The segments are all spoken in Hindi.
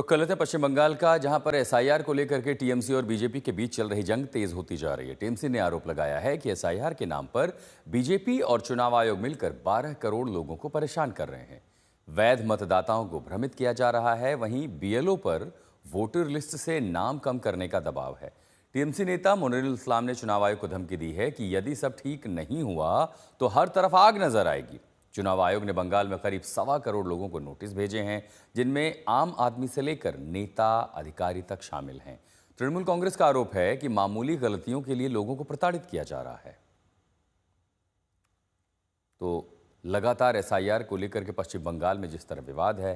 रुक कर लेते हैं पश्चिम बंगाल का, जहां पर एसआईआर को लेकर के टीएमसी और बीजेपी के बीच चल रही जंग तेज होती जा रही है। टीएमसी ने आरोप लगाया है कि एसआईआर के नाम पर बीजेपी और चुनाव आयोग मिलकर 12 करोड़ लोगों को परेशान कर रहे हैं। वैध मतदाताओं को भ्रमित किया जा रहा है। वहीं बीएलओ पर वोटर लिस्ट से नाम कम करने का दबाव है। टीएमसी नेता मोनिरुल इस्लाम ने चुनाव आयोग को धमकी दी है कि यदि सब ठीक नहीं हुआ तो हर तरफ आग नजर आएगी। चुनाव आयोग ने बंगाल में करीब 1.25 करोड़ लोगों को नोटिस भेजे हैं, जिनमें आम आदमी से लेकर नेता अधिकारी तक शामिल हैं। तृणमूल कांग्रेस का आरोप है कि मामूली गलतियों के लिए लोगों को प्रताड़ित किया जा रहा है। तो लगातार एसआईआर को लेकर के पश्चिम बंगाल में जिस तरह विवाद है,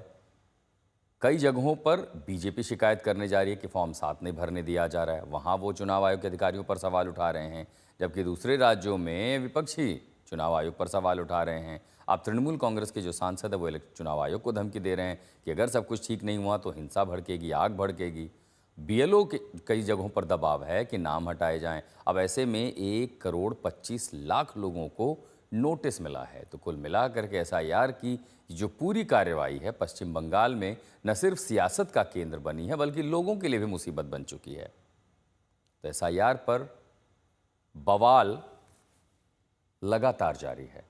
कई जगहों पर बीजेपी शिकायत करने जा रही है कि फॉर्म 7 नहीं भरने दिया जा रहा है। वहां वो चुनाव आयोग के अधिकारियों पर सवाल उठा रहे हैं, जबकि दूसरे राज्यों में विपक्षी चुनाव आयोग पर सवाल उठा रहे हैं। अब तृणमूल कांग्रेस के जो सांसद है वो चुनाव आयोग को धमकी दे रहे हैं कि अगर सब कुछ ठीक नहीं हुआ तो हिंसा भड़केगी, आग भड़केगी। बीएलओ के कई जगहों पर दबाव है कि नाम हटाए जाएं। अब ऐसे में 1 करोड़ 25 लाख लोगों को नोटिस मिला है। तो कुल मिलाकर के एसआईआर की जो पूरी कार्रवाई है पश्चिम बंगाल में न सिर्फ सियासत का केंद्र बनी है, बल्कि लोगों के लिए भी मुसीबत बन चुकी है। तो एसआईआर पर बवाल लगातार जारी है।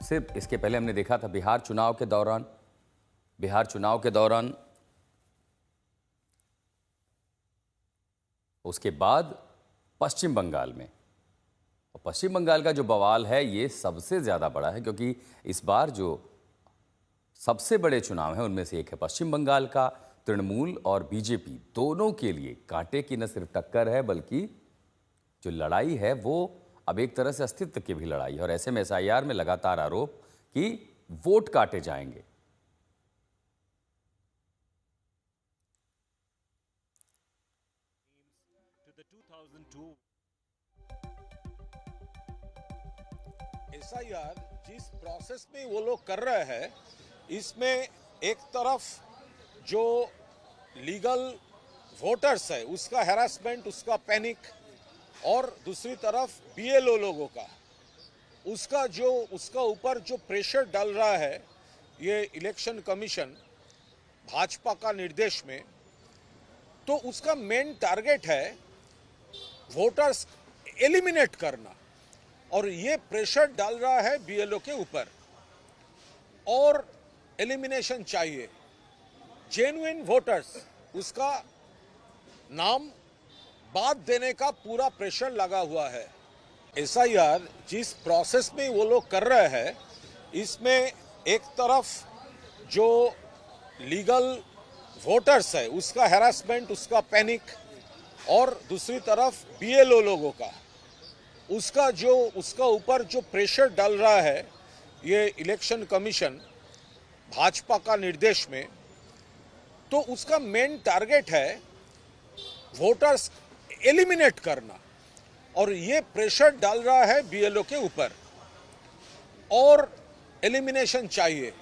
सिर्फ इसके पहले हमने देखा था बिहार चुनाव के दौरान उसके बाद पश्चिम बंगाल में, और पश्चिम बंगाल का जो बवाल है ये सबसे ज़्यादा बड़ा है, क्योंकि इस बार जो सबसे बड़े चुनाव हैं उनमें से एक है पश्चिम बंगाल का। तृणमूल और बीजेपी दोनों के लिए कांटे की न सिर्फ टक्कर है, बल्कि जो लड़ाई है वो अब एक तरह से अस्तित्व की भी लड़ाई है। और ऐसे में एसआईआर में लगातार आरोप कि वोट काटे जाएंगे। एसआईआर जिस प्रोसेस में वो लोग कर रहे हैं, इसमें एक तरफ जो लीगल वोटर्स है उसका हैरासमेंट, उसका पैनिक, और दूसरी तरफ बीएलओ लोगों का उसका ऊपर जो प्रेशर डाल रहा है ये इलेक्शन कमीशन भाजपा का निर्देश में, तो उसका मेन टारगेट है वोटर्स एलिमिनेट करना, और ये प्रेशर डाल रहा है बीएलओ के ऊपर। और एलिमिनेशन चाहिए, जेन्युइन वोटर्स उसका नाम बाद देने का पूरा प्रेशर लगा हुआ है। एसआईआर जिस प्रोसेस में वो लोग कर रहे हैं, इसमें एक तरफ जो लीगल वोटर्स है उसका हैरासमेंट, उसका पैनिक, और दूसरी तरफ बीएलओ लोगों का उसका ऊपर जो प्रेशर डाल रहा है ये इलेक्शन कमीशन भाजपा का निर्देश में, तो उसका मेन टारगेट है वोटर्स एलिमिनेट करना, और ये प्रेशर डाल रहा है बीएलओ के ऊपर। और एलिमिनेशन चाहिए,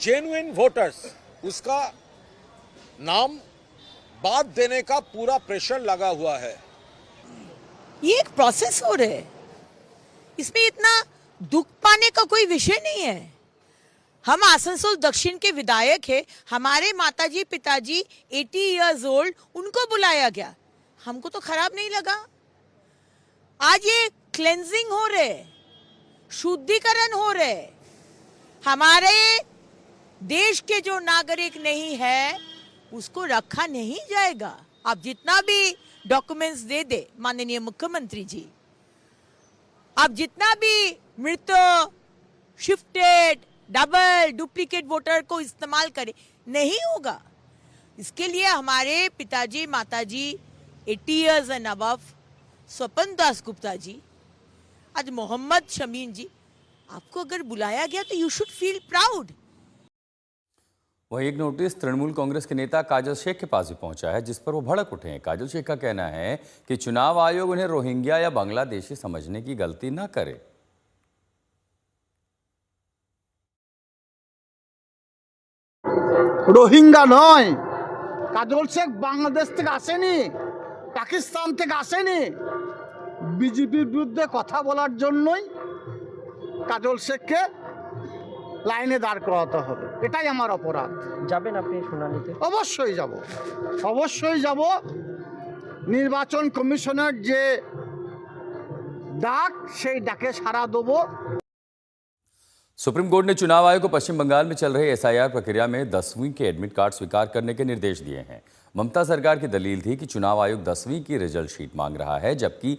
जेन्युइन वोटर्स उसका नाम बाद देने का पूरा प्रेशर लगा हुआ है। ये एक प्रोसेस हो रहा है, इसमें इतना दुख पाने का कोई विषय नहीं है। हम आसनसोल दक्षिण के विधायक हैं, हमारे माताजी पिताजी 80 इयर्स ओल्ड, उनको बुलाया गया, हमको तो खराब नहीं लगा। आज ये क्लेंजिंग हो रहे, शुद्धिकरण हो रहे, हमारे देश के जो नागरिक नहीं है उसको रखा नहीं जाएगा। आप जितना भी डॉक्यूमेंट्स दे माननीय मुख्यमंत्री जी, आप जितना भी मृत, शिफ्टेड, डबल, डुप्लीकेट वोटर को इस्तेमाल करें, नहीं होगा। इसके लिए हमारे पिताजी माताजी 80 years and above, Swapan Das Gupta ji, आज मोहम्मद शमीन जी, आपको अगर बुलाया गया तो यू शुड फील प्राउड। वहीं एक नोटिस तृणमूल कांग्रेस के नेता काजल शेख के पास भी पहुंचा है, जिस पर वो भड़क उठे हैं। काजल शेख का कहना है कि चुनाव आयोग उन्हें रोहिंग्या या बांग्लादेशी समझने की गलती ना करे। रोहिंग्या নয়, কাজল শেখ বাংলাদেশ থেকে আসেনি, পাকিস্তান থেকে আসেনি। বিজেপির বিরুদ্ধে কথা বলার জন্যই কাজল শেখকে লাইনে দাঁড় করাতে হবে, এটাই আমার অপরাধ। যাবেন আপনি শুনানিতে? অবশ্যই যাব, অবশ্যই যাব। নির্বাচন কমিশনের যে ডাক, সেই ডাকে সাড়া দেবো। सुप्रीम कोर्ट ने चुनाव आयोग को पश्चिम बंगाल में चल रही एसआईआर प्रक्रिया में 10वीं के एडमिट कार्ड स्वीकार करने के निर्देश दिए हैं। ममता सरकार की दलील थी कि चुनाव आयोग 10वीं की रिजल्ट शीट मांग रहा है, जबकि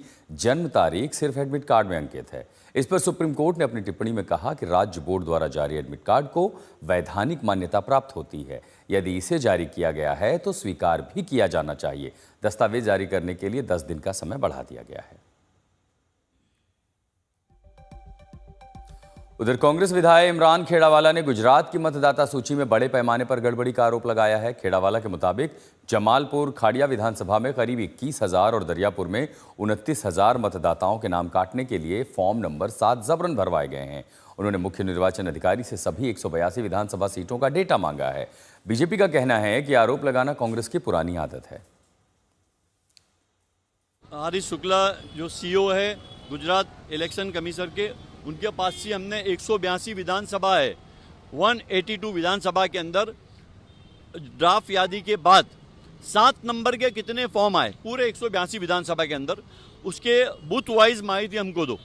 जन्म तारीख सिर्फ एडमिट कार्ड में अंकित है। इस पर सुप्रीम कोर्ट ने अपनी टिप्पणी में कहा कि राज्य बोर्ड द्वारा जारी एडमिट कार्ड को वैधानिक मान्यता प्राप्त होती है। यदि इसे जारी किया गया है तो स्वीकार भी किया जाना चाहिए। दस्तावेज जारी करने के लिए 10 दिन का समय बढ़ा दिया गया है। उधर कांग्रेस विधायक इमरान खेड़ावाला ने गुजरात की मतदाता सूची में बड़े पैमाने पर गड़बड़ी का आरोप लगाया है। खेड़ावाला के मुताबिक जमालपुर खाड़िया विधानसभा में करीब 21,000 और दरियापुर में 29,000 मतदाताओं के नाम काटने के लिए फॉर्म नंबर 7 जबरन भरवाए गए हैं। उन्होंने मुख्य निर्वाचन अधिकारी से सभी 182 विधानसभा सीटों का डेटा मांगा है। बीजेपी का कहना है कि आरोप लगाना कांग्रेस की पुरानी आदत है। हरीश शुक्ला जो सीईओ है गुजरात इलेक्शन कमीशन के, उनके पास से हमने 182 विधानसभा है, 182 विधानसभा के अंदर ड्राफ्ट यादी के बाद 7 नंबर के कितने फॉर्म आए पूरे 182 विधानसभा के अंदर, उसके बूथ वाइज माहिती हमको दो,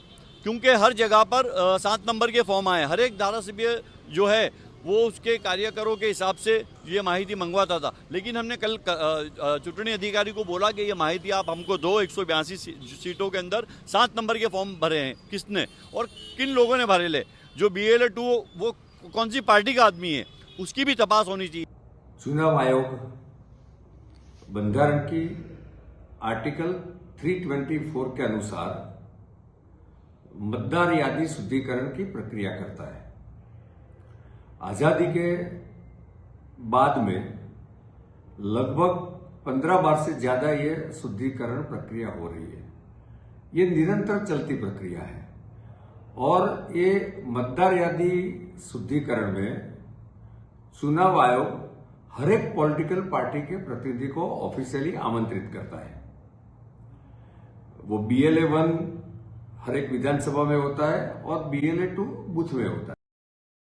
क्योंकि हर जगह पर 7 नंबर के फॉर्म आए। हर एक धारासभ्य जो है वो उसके कार्यकरों के हिसाब से ये माहिती मंगवाता था, लेकिन हमने कल चुनावी अधिकारी को बोला कि ये माहिती आप हमको दो। 182 सीटों के अंदर 7 नंबर के फॉर्म भरे हैं, किसने और किन लोगों ने भरे ले, जो BLA 2 वो कौन सी पार्टी का आदमी है, उसकी भी तपास होनी चाहिए। चुनाव आयोग बंधारण की आर्टिकल 324 के अनुसार मतदार यादी शुद्धिकरण की प्रक्रिया करता है। आजादी के बाद में लगभग 15 बार से ज्यादा ये शुद्धिकरण प्रक्रिया हो रही है। ये निरंतर चलती प्रक्रिया है और ये मतदार यादी शुद्धिकरण में चुनाव आयोग हर एक पॉलिटिकल पार्टी के प्रतिनिधि को ऑफिशियली आमंत्रित करता है। वो BLA 1 हर एक विधानसभा में होता है और BLA 2 बूथ में होता है।